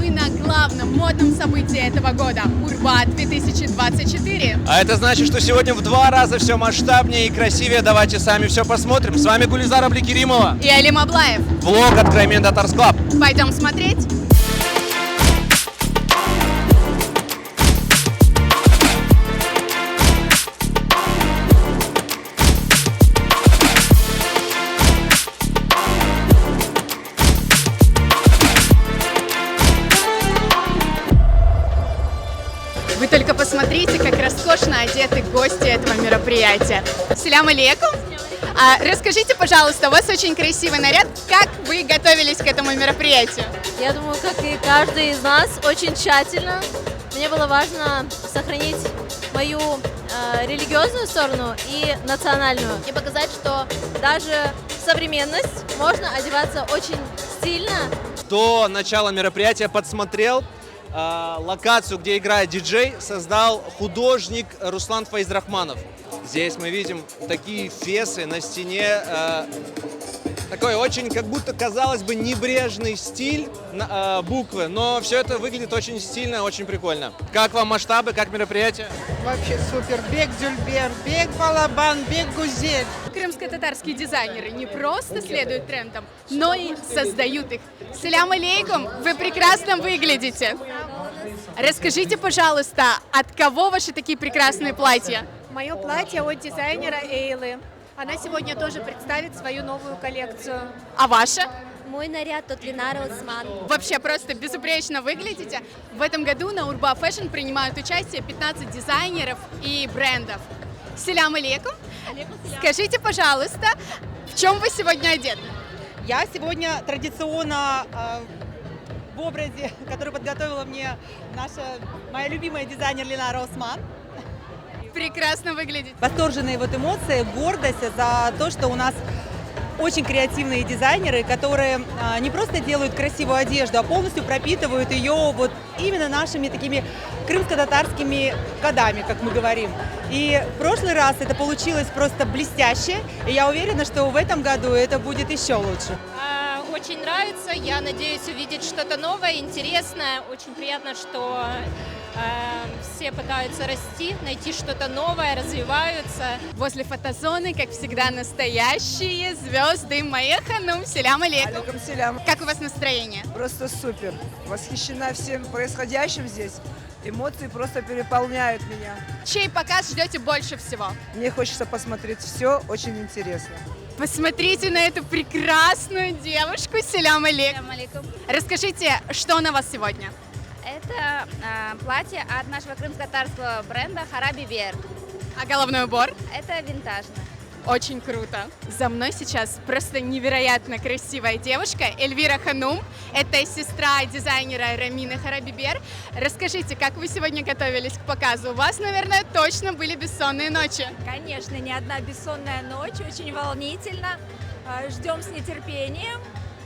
мы на главном модном событии этого года – Урба 2024. А это значит, что сегодня в 2 раза все масштабнее и красивее. Давайте сами все посмотрим. С вами Гулизар Абликеримова. И Алим Аблаев. Влог от Краймен Татарс Клаб. Пойдем смотреть. Вы только посмотрите, как роскошно одеты гости этого мероприятия. Салям алейкум. Расскажите, пожалуйста, у вас очень красивый наряд. Как вы готовились к этому мероприятию? Я думаю, как и каждый из нас, очень тщательно. Мне было важно сохранить мою религиозную сторону и национальную. И показать, что даже в современность можно одеваться очень стильно. До начала мероприятия подсмотрел локацию, где играет диджей, создал художник Руслан Файзрахманов. Здесь мы видим такие фесы на стене, такой очень, как будто, казалось бы, небрежный стиль буквы, но все это выглядит очень стильно, очень прикольно. Как вам масштабы, как мероприятие? Вообще супер. Бег Дюльбер, бег Балабан, бег Гузель. Крымско-татарские дизайнеры не просто следуют трендам, но и создают их. Салям алейкум, вы прекрасно выглядите. Расскажите, пожалуйста, от кого ваши такие прекрасные платья? Мое платье от дизайнера Эйлы. Она сегодня тоже представит свою новую коллекцию. А ваше? Мой наряд от Ленара Усман. Вообще просто безупречно выглядите. В этом году на Урба Fashion принимают участие 15 дизайнеров и брендов. Салям алейкум. Скажите, пожалуйста, в чем вы сегодня одеты? Я сегодня традиционно в образе, который подготовила мне моя любимая дизайнер Ленара Усман. Прекрасно выглядите. Восторженные эмоции, гордость за то, что у нас очень креативные дизайнеры, которые не просто делают красивую одежду, а полностью пропитывают ее вот именно нашими такими крымско-татарскими кодами, как мы говорим. И в прошлый раз это получилось просто блестяще, и я уверена, что в этом году это будет еще лучше. Очень нравится, я надеюсь увидеть что-то новое, интересное. Очень приятно, что все пытаются расти, найти что-то новое, развиваются. Возле фотозоны, как всегда, настоящие звезды. Моя ханум, салям алейкум. Алейкум салям. Как у вас настроение? Просто супер. Восхищена всем происходящим здесь. Эмоции просто переполняют меня. Чей показ ждете больше всего? Мне хочется посмотреть все, очень интересно. Посмотрите на эту прекрасную девушку. Салям алейкум. Салям алейкум. Расскажите, что на вас сегодня? Это платье от нашего крымско-татарского бренда Хараби Вер. А головной убор? Это винтажно. Очень круто. За мной сейчас просто невероятно красивая девушка Эльвира Ханум. Это сестра дизайнера Рамины Харабибер. Расскажите, как вы сегодня готовились к показу? У вас, наверное, точно были бессонные ночи. Конечно, не одна бессонная ночь, очень волнительно. Ждем с нетерпением.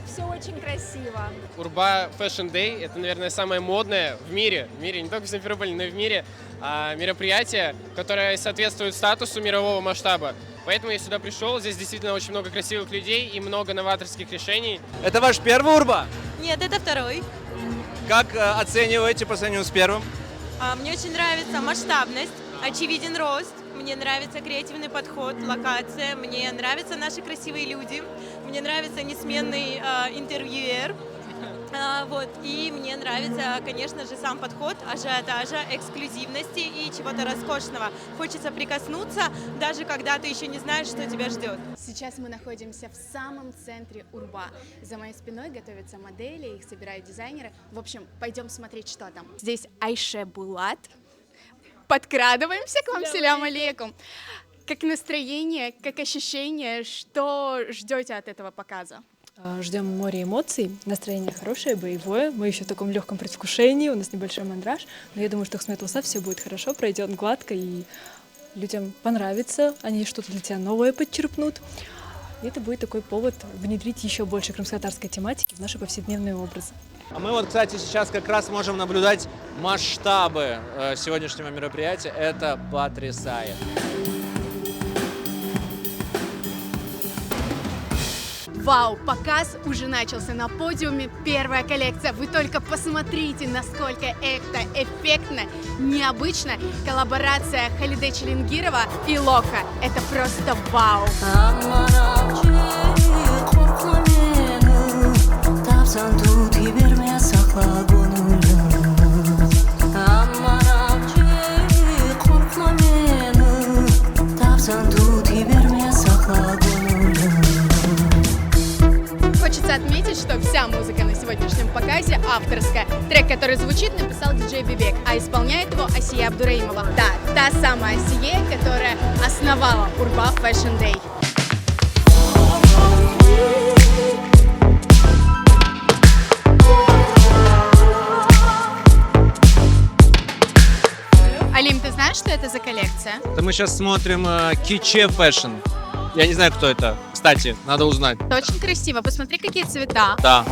Все очень красиво. Урба Fashion Day – это, наверное, самое модное в мире, не только в Симферополе, но и в мире мероприятие, которое соответствует статусу мирового масштаба. Поэтому я сюда пришел, здесь действительно очень много красивых людей и много новаторских решений. Это ваш первый Урба? Нет, это второй. Как оцениваете по сравнению с первым? Мне очень нравится масштабность, очевиден рост. Мне нравится креативный подход, локация. Мне нравятся наши красивые люди. Мне нравится несменный интервьюер. И мне нравится, конечно же, сам подход ажиотажа, эксклюзивности и чего-то роскошного. Хочется прикоснуться, даже когда ты еще не знаешь, что тебя ждет. Сейчас мы находимся в самом центре Урба. За моей спиной готовятся модели, их собирают дизайнеры. В общем, пойдем смотреть, что там. Здесь Айше Булат. Подкрадываемся к вам, салям алейкум. Как настроение, как ощущение, что ждете от этого показа? Ждем море эмоций, настроение хорошее, боевое, мы еще в таком легком предвкушении, у нас небольшой мандраж, но я думаю, что с этого все будет хорошо, пройдет гладко, и людям понравится, они что-то для тебя новое подчерпнут. И это будет такой повод внедрить еще больше крымско-татарской тематики в наши повседневные образы. А мы вот, кстати, сейчас как раз можем наблюдать масштабы сегодняшнего мероприятия. Это потрясает. Вау, показ уже начался, на подиуме первая коллекция. Вы только посмотрите, насколько это эффектно, необычно. Коллаборация Халиде Челингирова и Лока. Это просто вау. Хочется отметить, что вся музыка на сегодняшнем показе авторская. Трек, который звучит, написал диджей Бибек, а исполняет его Асия Абдураимова. Да, та самая Асия, которая основала Urba Fashion Day. Алим, ты знаешь, что это за коллекция? Это мы сейчас смотрим Киче Fashion. Я не знаю, кто это. Кстати, надо узнать. Это очень красиво. Посмотри, какие цвета. Да.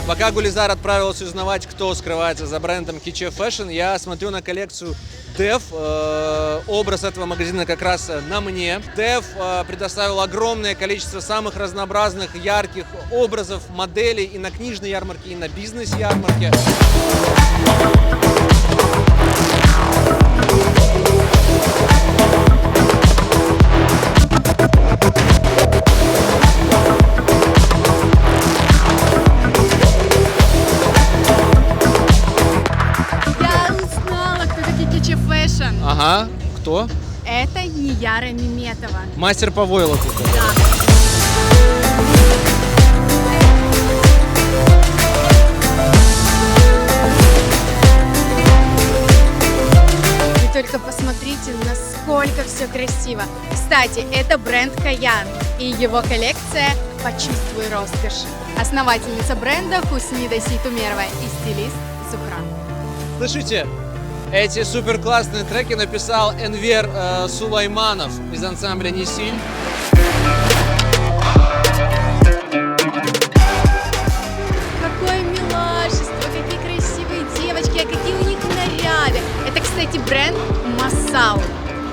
Пока Гулизар отправилась узнавать, кто скрывается за брендом Киче Fashion, я смотрю на коллекцию Def. Образ этого магазина как раз на мне. Def предоставил огромное количество самых разнообразных, ярких образов, моделей и на книжной ярмарке, и на бизнес-ярмарке. Ага, кто? Это Нияра Меметова. Мастер по войлоку. Вы только посмотрите, насколько все красиво. Кстати, это бренд Каян и его коллекция «Почувствуй роскошь». Основательница бренда Хуснида Сейтумерова и стилист Зухра. Слышите? Эти супер классные треки написал Энвер Сулайманов из ансамбля «Нисиль». Какое милашество, какие красивые девочки, а какие у них наряды. Это, кстати, бренд Масал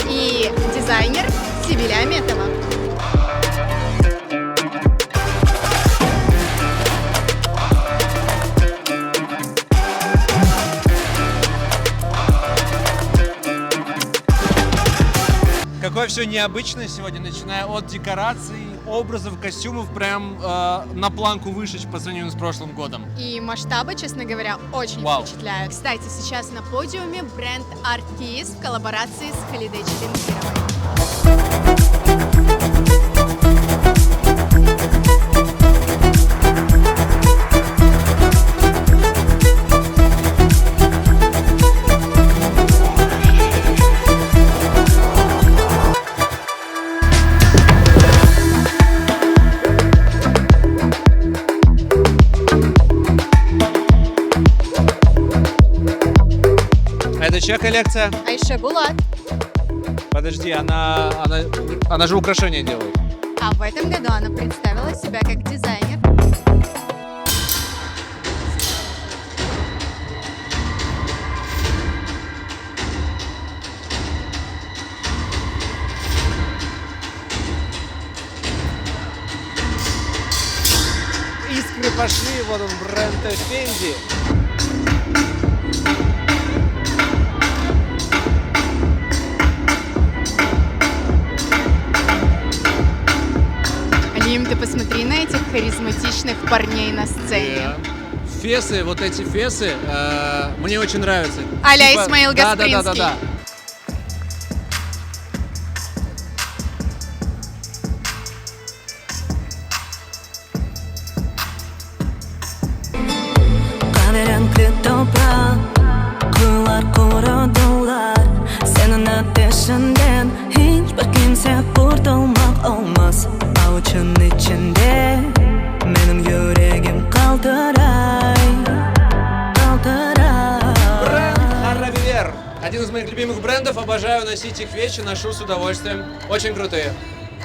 и дизайнер Сибиля Аметова. Какое все необычное сегодня, начиная от декораций, образов, костюмов, прям на планку выше по сравнению с прошлым годом. И масштабы, честно говоря, очень впечатляют. Кстати, сейчас на подиуме бренд Artkiss в коллаборации с Халиде Челингировой. Это чья коллекция? Айше Булат. Подожди, она же украшения делает. А в этом году она представила себя как дизайнер. Искры пошли, вот он бренд Фенди. Алим, ты посмотри на этих харизматичных парней на сцене. Фесы, вот эти фесы, мне очень нравятся. А-ля Исмаил Гаспринский. Да. Один из моих любимых брендов, обожаю носить их вещи, ношу с удовольствием. Очень крутые.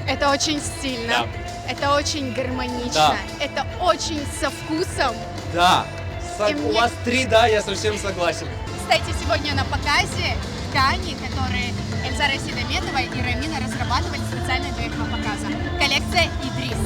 Это очень стильно, Да. это очень гармонично, Да. это очень со вкусом. Да, У вас 3 «да», я совсем согласен. Кстати, сегодня на показе ткани, которые Эльзара Седометова и Рамина разрабатывали специально для этого показа. Коллекция «Идрис».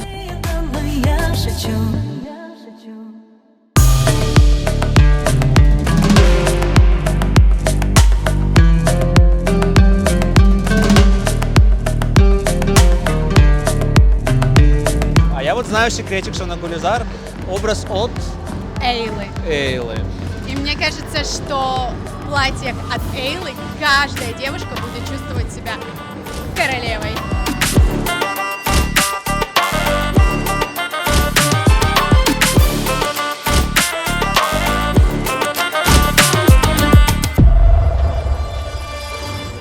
А я вот знаю секретик, что на Гулизар образ от Эйлы. Эйлы. И мне кажется, что в платьях от Эйлы каждая девушка будет чувствовать себя королевой.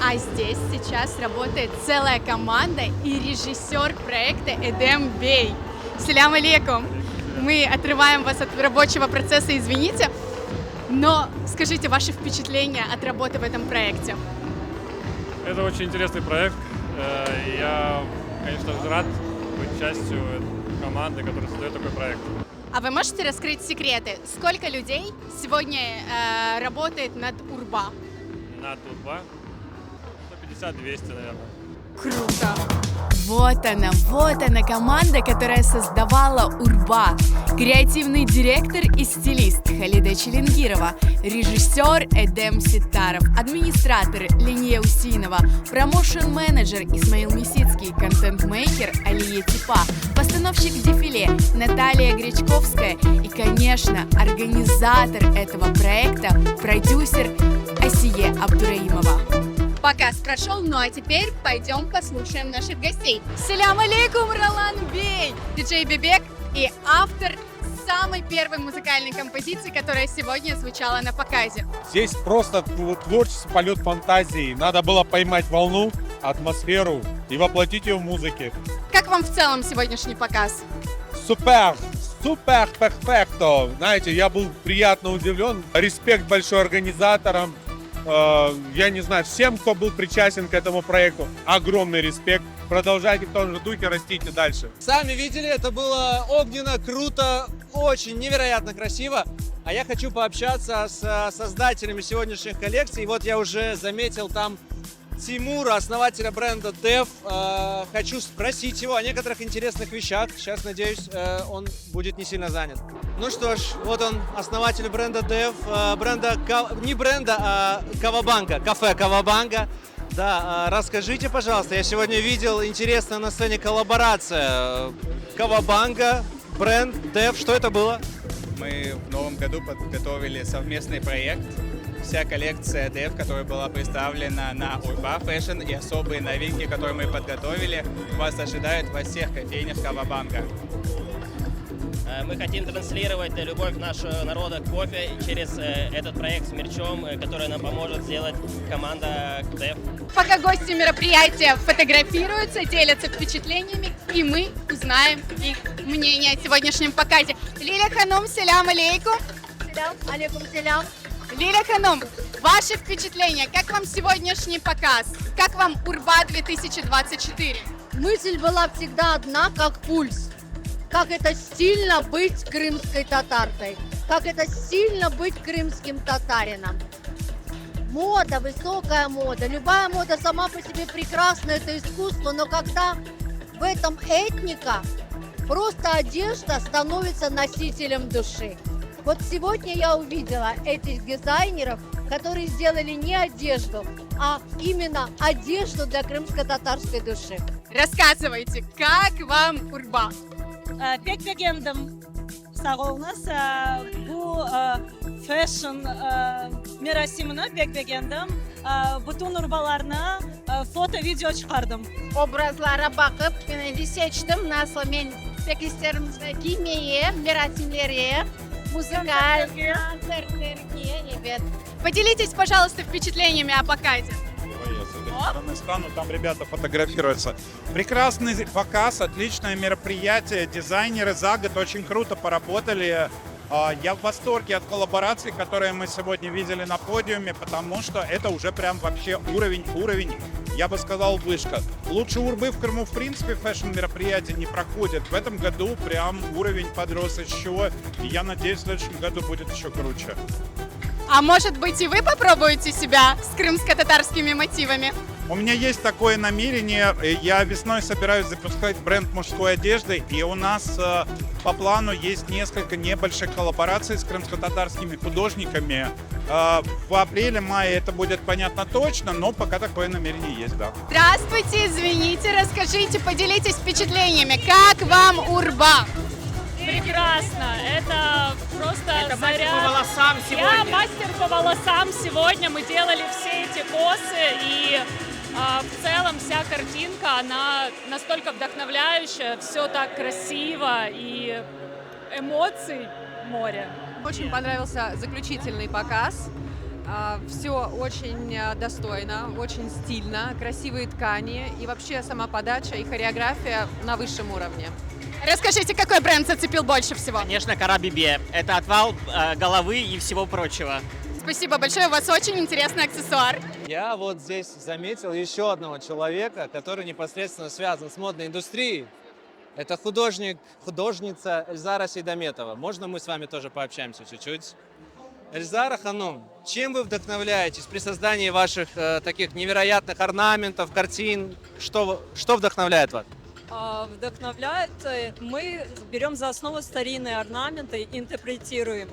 А здесь сейчас работает целая команда и режиссер проекта Эдем Бей. Салям алейкум. Мы отрываем вас от рабочего процесса, извините. Но скажите ваши впечатления от работы в этом проекте. Это очень интересный проект. Я, конечно же, рад быть частью команды, которая создает такой проект. А вы можете раскрыть секреты? Сколько людей сегодня работает над Урба? Над Урба 150-200, наверное. Круто! Вот она команда, которая создавала Урба. Креативный директор и стилист Халида Челенгирова, режиссер Эдем Ситаров, администратор Линия Усинова, промоушен-менеджер Исмаил Месицкий, контент-мейкер Алия Типа, постановщик дефиле Наталья Гречковская и, конечно, организатор этого проекта, продюсер Асие Абдураимова. Показ прошел, ну а теперь пойдем послушаем наших гостей. Салям алейкум, Ролан Бей, диджей Бебек и автор самой первой музыкальной композиции, которая сегодня звучала на показе. Здесь просто творчество, полет фантазии. Надо было поймать волну, атмосферу и воплотить ее в музыке. Как вам в целом сегодняшний показ? Супер! Супер перфекто! Знаете, я был приятно удивлен. Респект большой организаторам. Я не знаю, всем, кто был причастен к этому проекту, огромный респект. Продолжайте в том же духе, растите дальше. Сами видели, это было огненно, круто, очень невероятно красиво. А я хочу пообщаться с создателями сегодняшних коллекций. И вот я уже заметил там Тимура, основателя бренда Def. Хочу спросить его о некоторых интересных вещах. Сейчас, надеюсь, он будет не сильно занят. Ну что ж, вот он, основатель бренда Def, не бренда, а Кавабанга, кафе Кавабанга. Да, расскажите, пожалуйста, я сегодня видел интересно на сцене коллаборация Кавабанга, бренд Def. Что это было? Мы в новом году подготовили совместный проект. Вся коллекция Def, которая была представлена на Urba Fashion, и особые новинки, которые мы подготовили, вас ожидают во всех кофейнях Кавабанга. Мы хотим транслировать любовь нашего народа к кофе через этот проект с мерчом, который нам поможет сделать команда Def. Пока гости мероприятия фотографируются, делятся впечатлениями, и мы узнаем их мнение о сегодняшнем показе. Лиля Ханум, салям алейкум. Салям алейкум, салям. Лиля Ханум, ваши впечатления, как вам сегодняшний показ? Как вам Урба 2024? Мысль была всегда одна, как пульс. Как это стильно быть крымской татаркой. Как это стильно быть крымским татарином. Мода, высокая мода. Любая мода сама по себе прекрасна, это искусство, но когда в этом этника, просто одежда становится носителем души. Вот сегодня я увидела этих дизайнеров, которые сделали не одежду, а именно одежду для крымско-татарской души. Рассказывайте, как вам Урба? Pek beğendim. Sağ olunuz. Bu fashion merasimini pek beğendim. Bütün urbalarına foto, video çıkardım. Obrazlara bakıp seçtim. Nasıl ben pek isterim giymeyi, merasimleri, müzikal, konsertleri. Evet. Поделитесь, пожалуйста, впечатлениями о показе. Стану, там ребята фотографируются. Прекрасный показ, отличное мероприятие. Дизайнеры за год очень круто поработали. Я в восторге от коллабораций, которые мы сегодня видели на подиуме, потому что это уже прям вообще уровень я бы сказал, вышка. Лучше Урбы в Крыму, в принципе, фэшн-мероприятия не проходят. В этом году прям уровень подрос еще, и я надеюсь, в следующем году будет еще круче. А может быть и вы попробуете себя с крымско-татарскими мотивами? У меня есть такое намерение. Я весной собираюсь запускать бренд мужской одежды, и у нас по плану есть несколько небольших коллабораций с крымско-татарскими художниками. В апреле-мае это будет понятно точно, но пока такое намерение есть, да. Здравствуйте, извините, расскажите, поделитесь впечатлениями. Как вам Урба? Прекрасно, это просто это заряд. мастер по волосам сегодня. Я мастер по волосам сегодня, мы делали все эти косы, и в целом вся картинка, она настолько вдохновляющая, все так красиво, и эмоций море. Очень понравился заключительный показ. Все очень достойно, очень стильно, красивые ткани и вообще сама подача и хореография на высшем уровне. Расскажите, какой бренд зацепил больше всего? Конечно, Кара Бибе. Это отвал головы и всего прочего. Спасибо большое, у вас очень интересный аксессуар. Я вот здесь заметил еще одного человека, который непосредственно связан с модной индустрией. Это художница Эльзара Сейдаметова. Можно мы с вами тоже пообщаемся чуть-чуть? Эльзара Ханум, чем вы вдохновляетесь при создании ваших таких невероятных орнаментов, картин? Что вдохновляет вас? Вдохновляет, мы берем за основу старинные орнаменты и интерпретируем.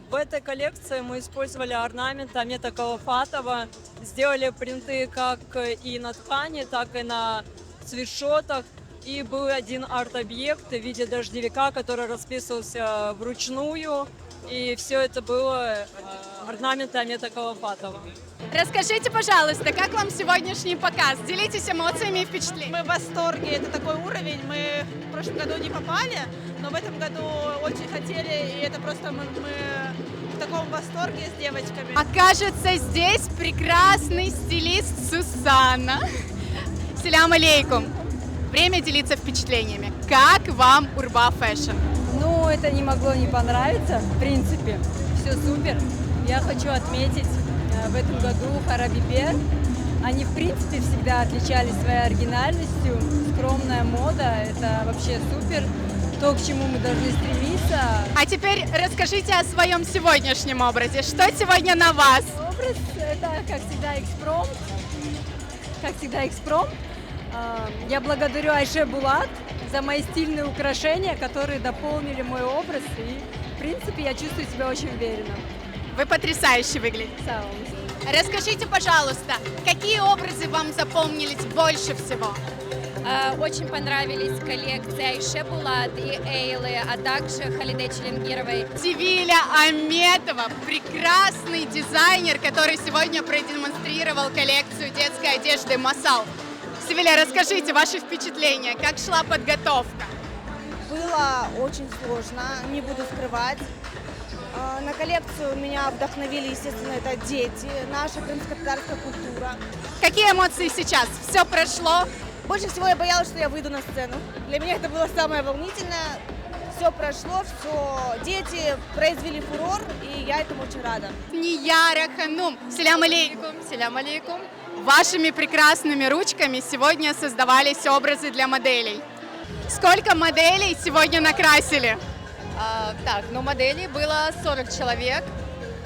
В этой коллекции мы использовали орнаменты Амета Калафатова, сделали принты как и на ткани, так и на свитшотах. И был один арт-объект в виде дождевика, который расписывался вручную. И все это было орнаменты Амета Калафатова. Расскажите, пожалуйста, как вам сегодняшний показ? Делитесь эмоциями и впечатлениями. Мы в восторге, это такой уровень. Мы в прошлом году не попали, но в этом году очень хотели, и это просто мы в таком восторге с девочками. Окажется, здесь прекрасный стилист Сусанна. Селям алейкум. Время делиться впечатлениями. Как вам Урба Фэшн? Ну, это не могло не понравиться, в принципе. Все супер. Я хочу отметить в этом году Кара Бибе. Они, в принципе, всегда отличались своей оригинальностью. Скромная мода – это вообще супер. То, к чему мы должны стремиться. А теперь расскажите о своем сегодняшнем образе. Что сегодня на вас? Образ – это, как всегда, экспромт. Я благодарю Айше Булат за мои стильные украшения, которые дополнили мой образ. И, в принципе, я чувствую себя очень уверенно. Вы потрясающе выглядите. Расскажите, пожалуйста, какие образы вам запомнились больше всего? Очень понравились коллекции Айше Булат и Эйлы, а также Халиде Челенгировой. Севиля Аметова, прекрасный дизайнер, который сегодня продемонстрировал коллекцию детской одежды Масал. Севиля, расскажите ваши впечатления, как шла подготовка? Было очень сложно, не буду скрывать. На коллекцию меня вдохновили, естественно, это дети, наша крымско-татарская культура. Какие эмоции сейчас? Все прошло? Больше всего я боялась, что я выйду на сцену. Для меня это было самое волнительное. Все прошло, все, дети произвели фурор, и я этому очень рада. Нияра Ханум, селям алейкум. Селям алейкум. Вашими прекрасными ручками сегодня создавались образы для моделей. Сколько моделей сегодня накрасили? Моделей было 40 человек.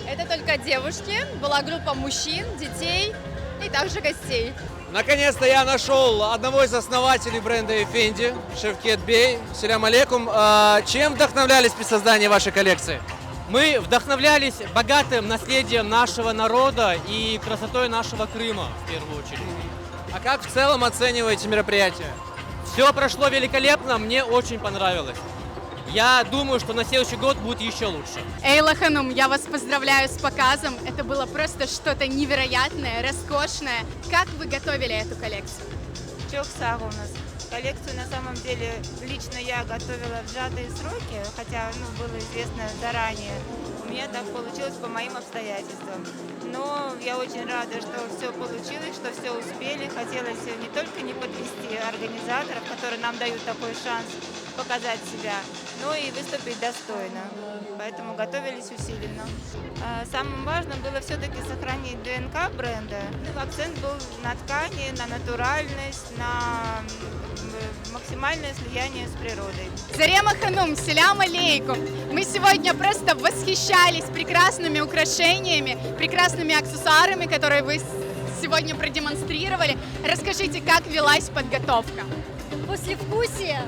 Это только девушки, была группа мужчин, детей и также гостей. Наконец-то я нашел одного из основателей бренда Effendi, Шевкет Бей. Селям алейкум. Чем вдохновлялись при создании вашей коллекции? Мы вдохновлялись богатым наследием нашего народа и красотой нашего Крыма, в первую очередь. А как в целом оцениваете мероприятие? Все прошло великолепно, мне очень понравилось. Я думаю, что на следующий год будет еще лучше. Эйла Ханум, я вас поздравляю с показом. Это было просто что-то невероятное, роскошное. Как вы готовили эту коллекцию? Чоксагу у нас. Коллекцию на самом деле лично я готовила в сжатые сроки, хотя было известно заранее. У меня так получилось по моим обстоятельствам. Но я очень рада, что все получилось, что все успели. Хотелось не только не подвести организаторов, которые нам дают такой шанс показать себя, но и выступить достойно. Поэтому готовились усиленно. Самым важным было все-таки сохранить ДНК бренда. Акцент был на ткани, на натуральность, на максимальное слияние с природой. Зарема Ханум, селям алейкум. Мы сегодня просто восхищались прекрасными украшениями, прекрасными аксессуарами, которые вы сегодня продемонстрировали. Расскажите, как велась подготовка? Послевкусие,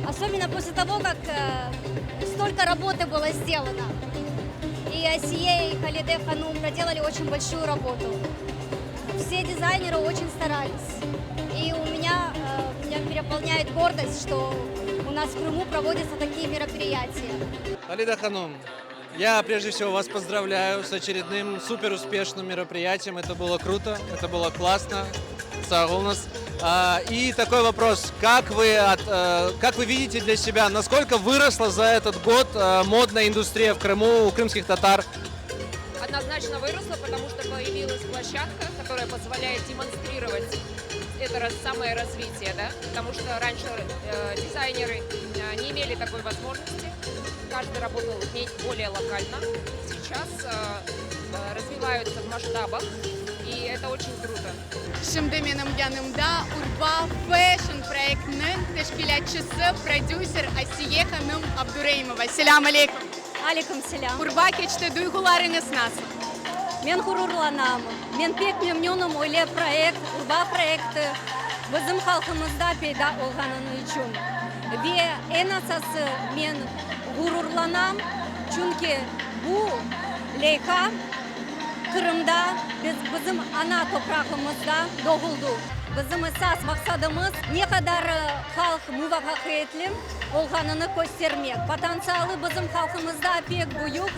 особенно после того, как столько работы было сделано. И Асие, и Халиде Ханум проделали очень большую работу. Все дизайнеры очень старались. И меня переполняет гордость, что у нас в Крыму проводятся такие мероприятия. Халида Ханум, я прежде всего вас поздравляю с очередным супер успешным мероприятием. Это было круто, это было классно. Сагулнас. И такой вопрос, как вы видите для себя, насколько выросла за этот год модная индустрия в Крыму у крымских татар? Однозначно выросла, потому что появилась площадка, которая позволяет демонстрировать это самое развитие, да? Потому что раньше дизайнеры не имели такой возможности, каждый работал более локально, сейчас развиваются в масштабах, и это очень круто. Şimdi benim yanımda Urba Fashion proyektinin teşkilatçısı, prodüser Asiye Hanım Abdurayimova. Selam aleykum. Алейкум селям. Urba keçti, duygularınız nasıl? Мен гурурланам. Мен пек мемнёным ойле проект, Урба проекты bizim халкымызда пайда болганы үчүн. Ve en asası men gururlanam. Çünkü bu leyha Kırım'da bizim ana toprağımızda doğuldu. Bizim esas maksadımız ne kadar halk muvaffakiyetli olganını göstermek. Potansiyeli bizim halkımızda pek büyük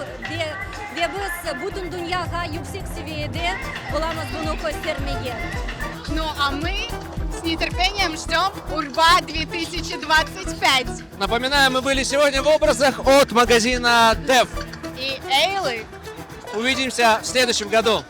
ve biz bütün dünyaya yüksek seviyede bulamız bunu göstermeye. Ну а мы с нетерпением ждем Урба 2025. Напоминаю, мы были сегодня в образах от магазина Def. И Эйлы. Увидимся в следующем году.